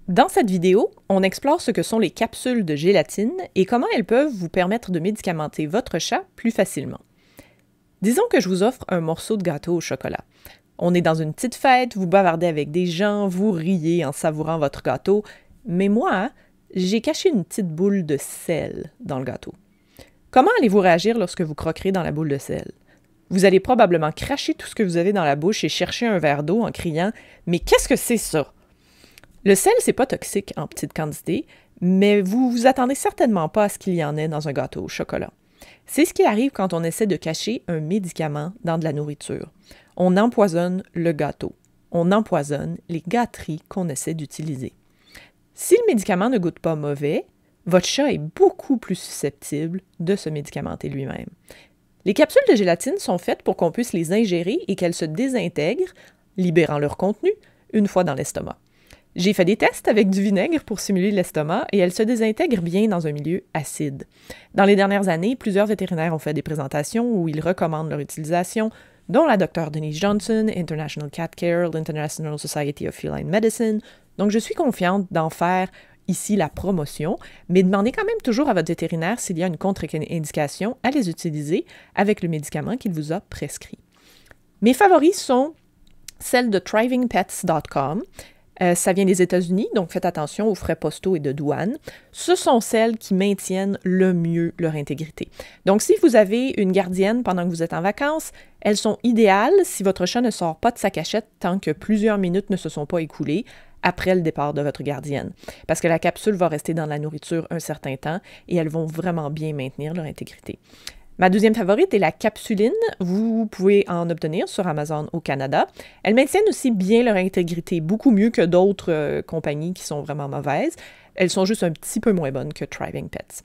Dans cette vidéo, on explore ce que sont les capsules de gélatine et comment elles peuvent vous permettre de médicamenter votre chat plus facilement. Disons que je vous offre un morceau de gâteau au chocolat. On est dans une petite fête, vous bavardez avec des gens, vous riez en savourant votre gâteau, mais moi, j'ai caché une petite boule de sel dans le gâteau. Comment allez-vous réagir lorsque vous croquerez dans la boule de sel? Vous allez probablement cracher tout ce que vous avez dans la bouche et chercher un verre d'eau en criant « Mais qu'est-ce que c'est ça? » Le sel, c'est pas toxique en petite quantité, mais vous vous attendez certainement pas à ce qu'il y en ait dans un gâteau au chocolat. C'est ce qui arrive quand on essaie de cacher un médicament dans de la nourriture. On empoisonne le gâteau. On empoisonne les gâteries qu'on essaie d'utiliser. Si le médicament ne goûte pas mauvais, votre chat est beaucoup plus susceptible de se médicamenter lui-même. Les capsules de gélatine sont faites pour qu'on puisse les ingérer et qu'elles se désintègrent, libérant leur contenu, une fois dans l'estomac. J'ai fait des tests avec du vinaigre pour simuler l'estomac et elles se désintègrent bien dans un milieu acide. Dans les dernières années, plusieurs vétérinaires ont fait des présentations où ils recommandent leur utilisation, dont la Dr. Denise Johnson, International Cat Care, l'International Society of Feline Medicine. Donc je suis confiante d'en faire ici la promotion, mais demandez quand même toujours à votre vétérinaire s'il y a une contre-indication à les utiliser avec le médicament qu'il vous a prescrit. Mes favoris sont celles de thrivingpets.com. Ça vient des États-Unis, donc faites attention aux frais postaux et de douane. Ce sont celles qui maintiennent le mieux leur intégrité. Donc, si vous avez une gardienne pendant que vous êtes en vacances, elles sont idéales si votre chat ne sort pas de sa cachette tant que plusieurs minutes ne se sont pas écoulées après le départ de votre gardienne. Parce que la capsule va rester dans la nourriture un certain temps et elles vont vraiment bien maintenir leur intégrité. Ma deuxième favorite est la capsuline. Vous pouvez en obtenir sur Amazon au Canada. Elles maintiennent aussi bien leur intégrité, beaucoup mieux que d'autres compagnies qui sont vraiment mauvaises. Elles sont juste un petit peu moins bonnes que Thriving Pets.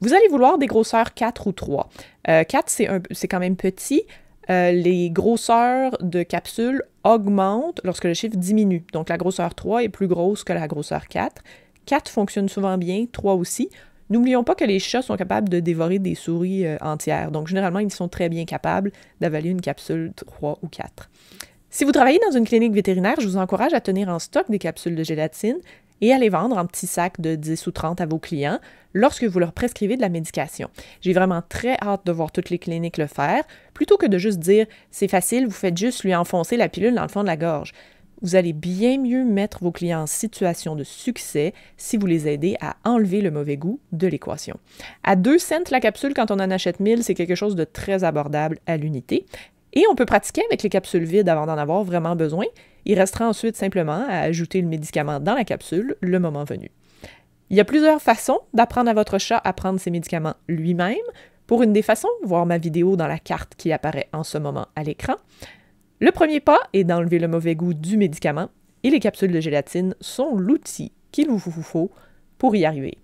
Vous allez vouloir des grosseurs 4 ou 3. 4, c'est quand même petit. Les grosseurs de capsules augmentent lorsque le chiffre diminue. Donc la grosseur 3 est plus grosse que la grosseur 4. 4 fonctionne souvent bien, 3 aussi. N'oublions pas que les chats sont capables de dévorer des souris entières. Donc, généralement, ils sont très bien capables d'avaler une capsule 3 ou 4. Si vous travaillez dans une clinique vétérinaire, je vous encourage à tenir en stock des capsules de gélatine et à les vendre en petits sacs de 10 ou 30 à vos clients lorsque vous leur prescrivez de la médication. J'ai vraiment très hâte de voir toutes les cliniques le faire, plutôt que de juste dire « c'est facile, vous faites juste lui enfoncer la pilule dans le fond de la gorge ». Vous allez bien mieux mettre vos clients en situation de succès si vous les aidez à enlever le mauvais goût de l'équation. À 2 cents la capsule, quand on en achète 1000, c'est quelque chose de très abordable à l'unité. Et on peut pratiquer avec les capsules vides avant d'en avoir vraiment besoin. Il restera ensuite simplement à ajouter le médicament dans la capsule le moment venu. Il y a plusieurs façons d'apprendre à votre chat à prendre ses médicaments lui-même. Pour une des façons, voir ma vidéo dans la carte qui apparaît en ce moment à l'écran. Le premier pas est d'enlever le mauvais goût du médicament et les capsules de gélatine sont l'outil qu'il vous faut pour y arriver.